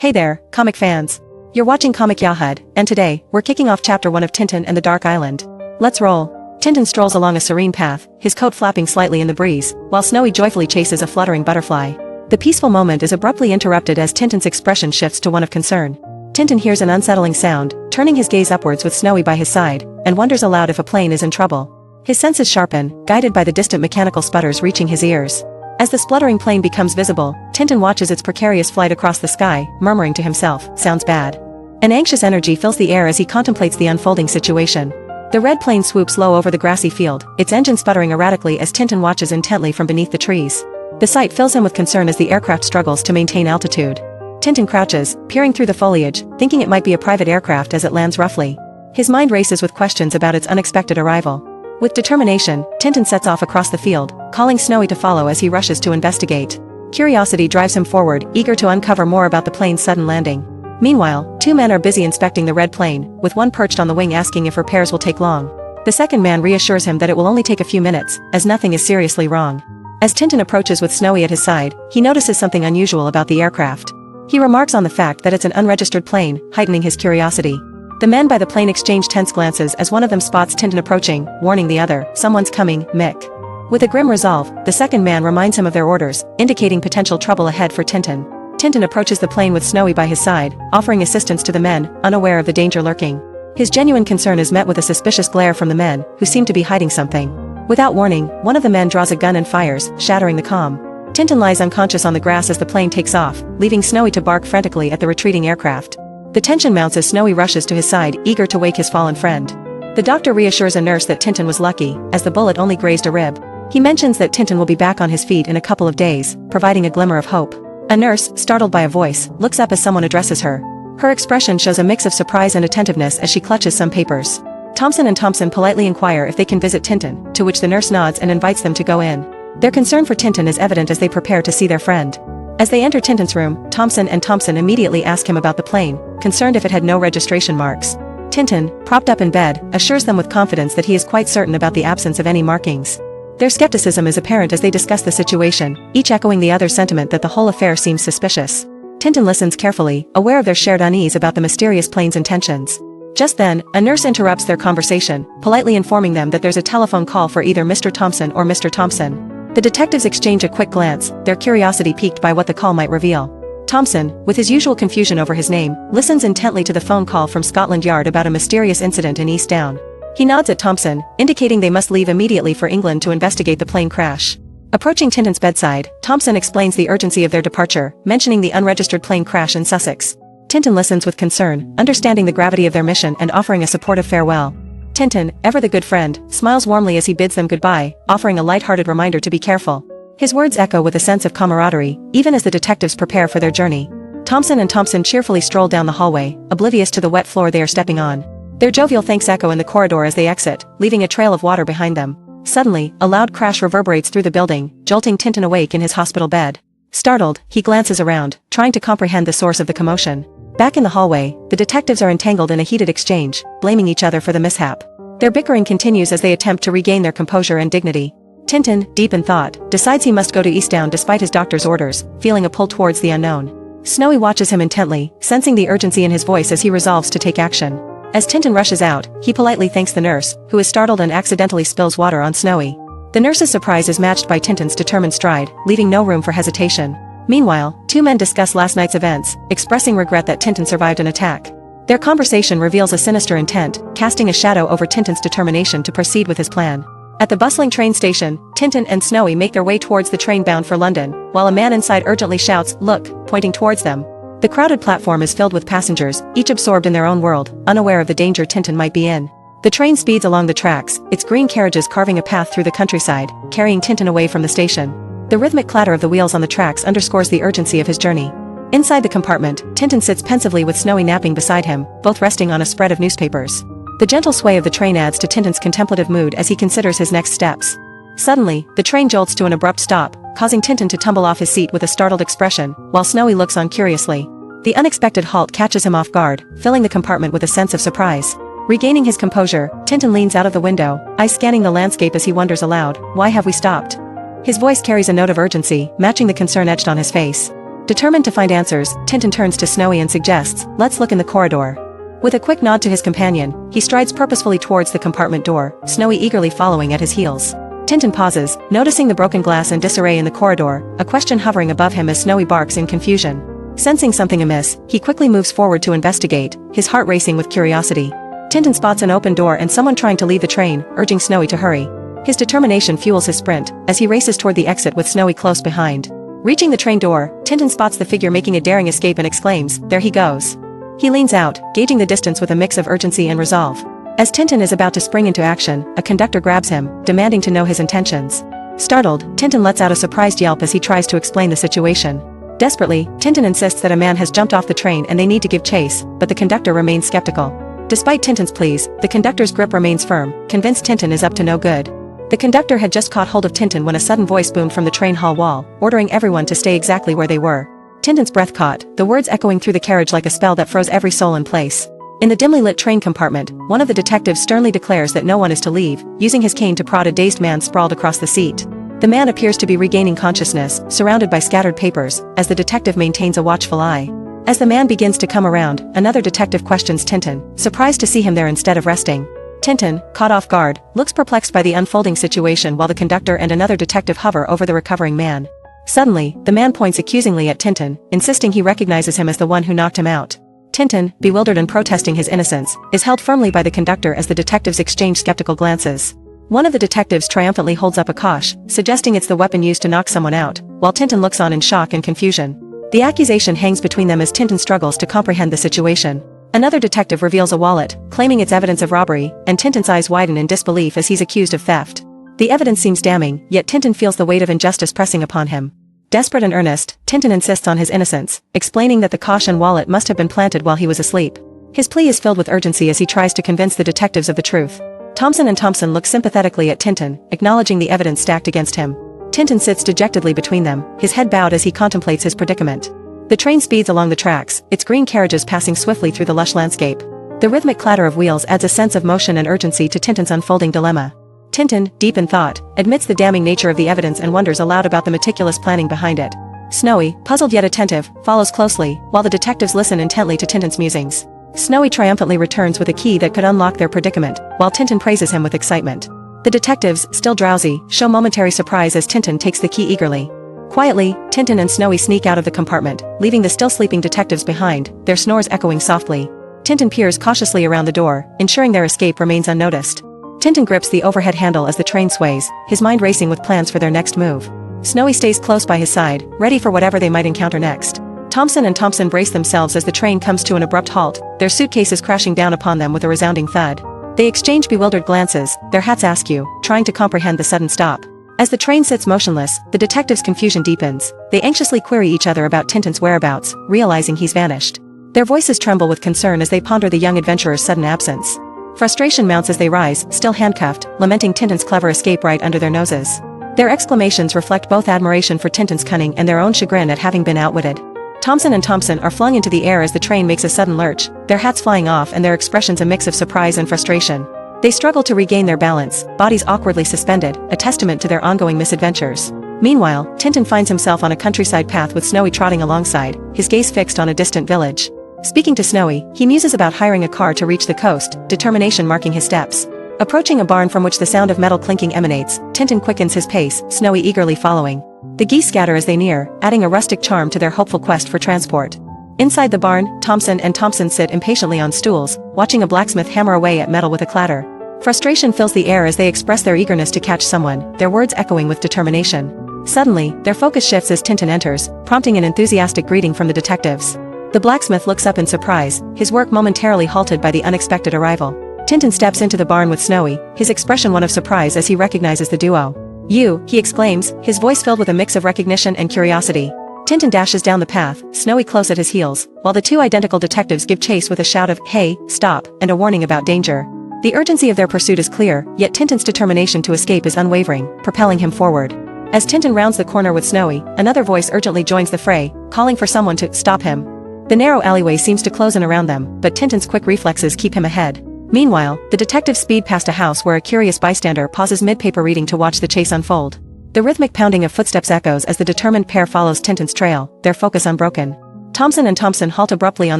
Hey there, comic fans. You're watching Comic Yahud, and today, we're kicking off Chapter 1 of Tintin and the Dark Island. Let's roll. Tintin strolls along a serene path, his coat flapping slightly in the breeze, while Snowy joyfully chases a fluttering butterfly. The peaceful moment is abruptly interrupted as Tintin's expression shifts to one of concern. Tintin hears an unsettling sound, turning his gaze upwards with Snowy by his side, and wonders aloud if a plane is in trouble. His senses sharpen, guided by the distant mechanical sputters reaching his ears. As the spluttering plane becomes visible, Tintin watches its precarious flight across the sky, murmuring to himself, "Sounds bad." An anxious energy fills the air as he contemplates the unfolding situation. The red plane swoops low over the grassy field, its engine sputtering erratically as Tintin watches intently from beneath the trees. The sight fills him with concern as the aircraft struggles to maintain altitude. Tintin crouches, peering through the foliage, thinking it might be a private aircraft as it lands roughly. His mind races with questions about its unexpected arrival. With determination, Tintin sets off across the field, calling Snowy to follow as he rushes to investigate. Curiosity drives him forward, eager to uncover more about the plane's sudden landing. Meanwhile, two men are busy inspecting the red plane, with one perched on the wing asking if repairs will take long. The second man reassures him that it will only take a few minutes, as nothing is seriously wrong. As Tintin approaches with Snowy at his side, he notices something unusual about the aircraft. He remarks on the fact that it's an unregistered plane, heightening his curiosity. The men by the plane exchange tense glances as one of them spots Tintin approaching, warning the other, "Someone's coming, Mick." With a grim resolve, the second man reminds him of their orders, indicating potential trouble ahead for Tintin. Tintin approaches the plane with Snowy by his side, offering assistance to the men, unaware of the danger lurking. His genuine concern is met with a suspicious glare from the men, who seem to be hiding something. Without warning, one of the men draws a gun and fires, shattering the calm. Tintin lies unconscious on the grass as the plane takes off, leaving Snowy to bark frantically at the retreating aircraft. The tension mounts as Snowy rushes to his side, eager to wake his fallen friend. The doctor reassures a nurse that Tintin was lucky, as the bullet only grazed a rib. He mentions that Tintin will be back on his feet in a couple of days, providing a glimmer of hope. A nurse, startled by a voice, looks up as someone addresses her. Her expression shows a mix of surprise and attentiveness as she clutches some papers. Thompson and Thompson politely inquire if they can visit Tintin, to which the nurse nods and invites them to go in. Their concern for Tintin is evident as they prepare to see their friend. As they enter Tintin's room, Thompson and Thompson immediately ask him about the plane, concerned if it had no registration marks. Tintin, propped up in bed, assures them with confidence that he is quite certain about the absence of any markings. Their skepticism is apparent as they discuss the situation, each echoing the other's sentiment that the whole affair seems suspicious. Tintin listens carefully, aware of their shared unease about the mysterious plane's intentions. Just then, a nurse interrupts their conversation, politely informing them that there's a telephone call for either Mr. Thompson or Mr. Thompson. The detectives exchange a quick glance, their curiosity piqued by what the call might reveal. Thompson, with his usual confusion over his name, listens intently to the phone call from Scotland Yard about a mysterious incident in East Down. He nods at Thompson, indicating they must leave immediately for England to investigate the plane crash. Approaching Tintin's bedside, Thompson explains the urgency of their departure, mentioning the unregistered plane crash in Sussex. Tintin listens with concern, understanding the gravity of their mission and offering a supportive farewell. Tintin, ever the good friend, smiles warmly as he bids them goodbye, offering a light-hearted reminder to be careful. His words echo with a sense of camaraderie, even as the detectives prepare for their journey. Thompson and Thompson cheerfully stroll down the hallway, oblivious to the wet floor they are stepping on. Their jovial thanks echo in the corridor as they exit, leaving a trail of water behind them. Suddenly, a loud crash reverberates through the building, jolting Tintin awake in his hospital bed. Startled, he glances around, trying to comprehend the source of the commotion. Back in the hallway, the detectives are entangled in a heated exchange, blaming each other for the mishap. Their bickering continues as they attempt to regain their composure and dignity. Tintin, deep in thought, decides he must go to Eastdown despite his doctor's orders, feeling a pull towards the unknown. Snowy watches him intently, sensing the urgency in his voice as he resolves to take action. As Tintin rushes out, he politely thanks the nurse, who is startled and accidentally spills water on Snowy. The nurse's surprise is matched by Tintin's determined stride, leaving no room for hesitation. Meanwhile, two men discuss last night's events, expressing regret that Tintin survived an attack. Their conversation reveals a sinister intent, casting a shadow over Tintin's determination to proceed with his plan. At the bustling train station, Tintin and Snowy make their way towards the train bound for London, while a man inside urgently shouts, "Look," pointing towards them. The crowded platform is filled with passengers, each absorbed in their own world, unaware of the danger Tintin might be in. The train speeds along the tracks, its green carriages carving a path through the countryside, carrying Tintin away from the station. The rhythmic clatter of the wheels on the tracks underscores the urgency of his journey. Inside the compartment, Tintin sits pensively with Snowy napping beside him, both resting on a spread of newspapers. The gentle sway of the train adds to Tintin's contemplative mood as he considers his next steps. Suddenly, the train jolts to an abrupt stop, causing Tintin to tumble off his seat with a startled expression, while Snowy looks on curiously. The unexpected halt catches him off guard, filling the compartment with a sense of surprise. Regaining his composure, Tintin leans out of the window, eyes scanning the landscape as he wonders aloud, "Why have we stopped?" His voice carries a note of urgency, matching the concern etched on his face. Determined to find answers, Tintin turns to Snowy and suggests, "Let's look in the corridor." With a quick nod to his companion, he strides purposefully towards the compartment door, Snowy eagerly following at his heels. Tintin pauses, noticing the broken glass and disarray in the corridor, a question hovering above him as Snowy barks in confusion. Sensing something amiss, he quickly moves forward to investigate, his heart racing with curiosity. Tintin spots an open door and someone trying to leave the train, urging Snowy to hurry. His determination fuels his sprint, as he races toward the exit with Snowy close behind. Reaching the train door, Tintin spots the figure making a daring escape and exclaims, "There he goes." He leans out, gauging the distance with a mix of urgency and resolve. As Tintin is about to spring into action, a conductor grabs him, demanding to know his intentions. Startled, Tintin lets out a surprised yelp as he tries to explain the situation. Desperately, Tintin insists that a man has jumped off the train and they need to give chase, but the conductor remains skeptical. Despite Tintin's pleas, the conductor's grip remains firm, convinced Tintin is up to no good. The conductor had just caught hold of Tintin when a sudden voice boomed from the train hall wall, ordering everyone to stay exactly where they were. Tintin's breath caught, the words echoing through the carriage like a spell that froze every soul in place. In the dimly lit train compartment, one of the detectives sternly declares that no one is to leave, using his cane to prod a dazed man sprawled across the seat. The man appears to be regaining consciousness, surrounded by scattered papers, as the detective maintains a watchful eye. As the man begins to come around, another detective questions Tintin, surprised to see him there instead of resting. Tintin, caught off guard, looks perplexed by the unfolding situation while the conductor and another detective hover over the recovering man. Suddenly, the man points accusingly at Tintin, insisting he recognizes him as the one who knocked him out. Tintin, bewildered and protesting his innocence, is held firmly by the conductor as the detectives exchange skeptical glances. One of the detectives triumphantly holds up a kosh, suggesting it's the weapon used to knock someone out, while Tintin looks on in shock and confusion. The accusation hangs between them as Tintin struggles to comprehend the situation. Another detective reveals a wallet, claiming it's evidence of robbery, and Tintin's eyes widen in disbelief as he's accused of theft. The evidence seems damning, yet Tintin feels the weight of injustice pressing upon him. Desperate and earnest, Tintin insists on his innocence, explaining that the kosh and wallet must have been planted while he was asleep. His plea is filled with urgency as he tries to convince the detectives of the truth. Thompson and Thompson look sympathetically at Tintin, acknowledging the evidence stacked against him. Tintin sits dejectedly between them, his head bowed as he contemplates his predicament. The train speeds along the tracks, its green carriages passing swiftly through the lush landscape. The rhythmic clatter of wheels adds a sense of motion and urgency to Tintin's unfolding dilemma. Tintin, deep in thought, admits the damning nature of the evidence and wonders aloud about the meticulous planning behind it. Snowy, puzzled yet attentive, follows closely, while the detectives listen intently to Tintin's musings. Snowy triumphantly returns with a key that could unlock their predicament, while Tintin praises him with excitement. The detectives, still drowsy, show momentary surprise as Tintin takes the key eagerly. Quietly, Tintin and Snowy sneak out of the compartment, leaving the still sleeping detectives behind, their snores echoing softly. Tintin peers cautiously around the door, ensuring their escape remains unnoticed. Tintin grips the overhead handle as the train sways, his mind racing with plans for their next move. Snowy stays close by his side, ready for whatever they might encounter next. Thompson and Thompson brace themselves as the train comes to an abrupt halt, their suitcases crashing down upon them with a resounding thud. They exchange bewildered glances, their hats askew, trying to comprehend the sudden stop. As the train sits motionless, the detectives' confusion deepens. They anxiously query each other about Tintin's whereabouts, realizing he's vanished. Their voices tremble with concern as they ponder the young adventurer's sudden absence. Frustration mounts as they rise, still handcuffed, lamenting Tintin's clever escape right under their noses. Their exclamations reflect both admiration for Tintin's cunning and their own chagrin at having been outwitted. Thompson and Thompson are flung into the air as the train makes a sudden lurch, their hats flying off and their expressions a mix of surprise and frustration. They struggle to regain their balance, bodies awkwardly suspended, a testament to their ongoing misadventures. Meanwhile, Tintin finds himself on a countryside path with Snowy trotting alongside, his gaze fixed on a distant village. Speaking to Snowy, he muses about hiring a car to reach the coast, determination marking his steps. Approaching a barn from which the sound of metal clinking emanates, Tintin quickens his pace, Snowy eagerly following. The geese scatter as they near, adding a rustic charm to their hopeful quest for transport. Inside the barn, Thompson and Thompson sit impatiently on stools, watching a blacksmith hammer away at metal with a clatter. Frustration fills the air as they express their eagerness to catch someone, their words echoing with determination. Suddenly, their focus shifts as Tintin enters, prompting an enthusiastic greeting from the detectives. The blacksmith looks up in surprise, his work momentarily halted by the unexpected arrival. Tintin steps into the barn with Snowy, his expression one of surprise as he recognizes the duo. "You," he exclaims, his voice filled with a mix of recognition and curiosity. Tintin dashes down the path, Snowy close at his heels, while the two identical detectives give chase with a shout of, "Hey, stop," and a warning about danger. The urgency of their pursuit is clear, yet Tintin's determination to escape is unwavering, propelling him forward. As Tintin rounds the corner with Snowy, another voice urgently joins the fray, calling for someone to stop him. The narrow alleyway seems to close in around them, but Tintin's quick reflexes keep him ahead. Meanwhile, the detectives speed past a house where a curious bystander pauses mid-paper reading to watch the chase unfold. The rhythmic pounding of footsteps echoes as the determined pair follows Tintin's trail, their focus unbroken. Thompson and Thompson halt abruptly on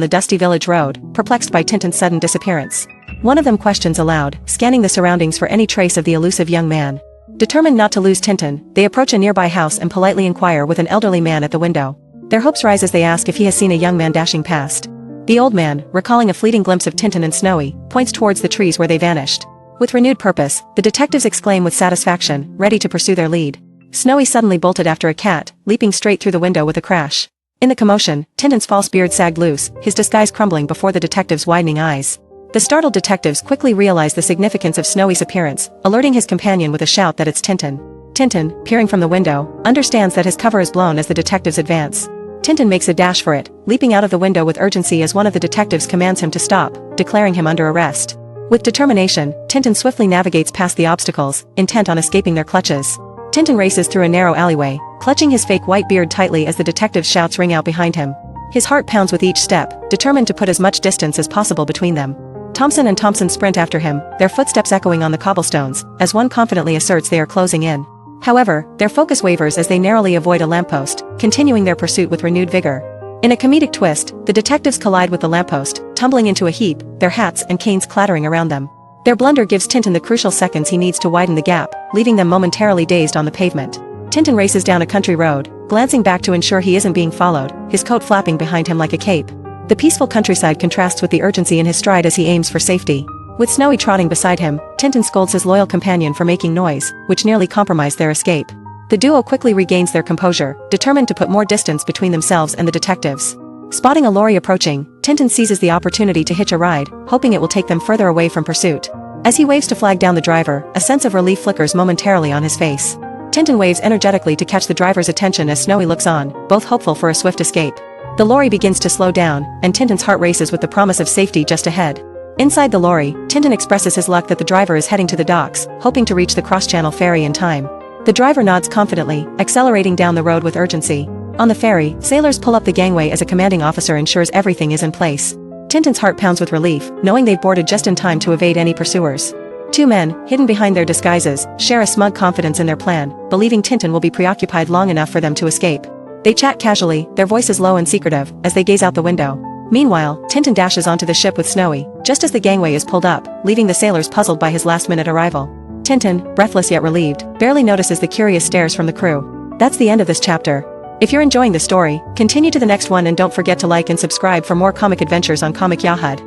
the dusty village road, perplexed by Tintin's sudden disappearance. One of them questions aloud, scanning the surroundings for any trace of the elusive young man. Determined not to lose Tintin, they approach a nearby house and politely inquire with an elderly man at the window. Their hopes rise as they ask if he has seen a young man dashing past. The old man, recalling a fleeting glimpse of Tintin and Snowy, points towards the trees where they vanished. With renewed purpose, the detectives exclaim with satisfaction, ready to pursue their lead. Snowy suddenly bolted after a cat, leaping straight through the window with a crash. In the commotion, Tintin's false beard sagged loose, his disguise crumbling before the detectives' widening eyes. The startled detectives quickly realize the significance of Snowy's appearance, alerting his companion with a shout that it's Tintin. Tintin, peering from the window, understands that his cover is blown as the detectives advance. Tintin makes a dash for it, leaping out of the window with urgency as one of the detectives commands him to stop, declaring him under arrest. With determination, Tintin swiftly navigates past the obstacles, intent on escaping their clutches. Tintin races through a narrow alleyway, clutching his fake white beard tightly as the detective's shouts ring out behind him. His heart pounds with each step, determined to put as much distance as possible between them. Thompson and Thompson sprint after him, their footsteps echoing on the cobblestones, as one confidently asserts they are closing in. However, their focus wavers as they narrowly avoid a lamppost, continuing their pursuit with renewed vigor. In a comedic twist, the detectives collide with the lamppost, tumbling into a heap, their hats and canes clattering around them. Their blunder gives Tintin the crucial seconds he needs to widen the gap, leaving them momentarily dazed on the pavement. Tintin races down a country road, glancing back to ensure he isn't being followed, his coat flapping behind him like a cape. The peaceful countryside contrasts with the urgency in his stride as he aims for safety. With Snowy trotting beside him, Tintin scolds his loyal companion for making noise, which nearly compromised their escape. The duo quickly regains their composure, determined to put more distance between themselves and the detectives. Spotting a lorry approaching, Tintin seizes the opportunity to hitch a ride, hoping it will take them further away from pursuit. As he waves to flag down the driver, a sense of relief flickers momentarily on his face. Tintin waves energetically to catch the driver's attention as Snowy looks on, both hopeful for a swift escape. The lorry begins to slow down, and Tintin's heart races with the promise of safety just ahead. Inside the lorry, Tintin expresses his luck that the driver is heading to the docks, hoping to reach the cross-channel ferry in time. The driver nods confidently, accelerating down the road with urgency. On the ferry, sailors pull up the gangway as a commanding officer ensures everything is in place. Tintin's heart pounds with relief, knowing they've boarded just in time to evade any pursuers. Two men, hidden behind their disguises, share a smug confidence in their plan, believing Tintin will be preoccupied long enough for them to escape. They chat casually, their voices low and secretive, as they gaze out the window. Meanwhile, Tintin dashes onto the ship with Snowy, just as the gangway is pulled up, leaving the sailors puzzled by his last-minute arrival. Tintin, breathless yet relieved, barely notices the curious stares from the crew. That's the end of this chapter. If you're enjoying the story, continue to the next one and don't forget to like and subscribe for more comic adventures on Comic Yahud.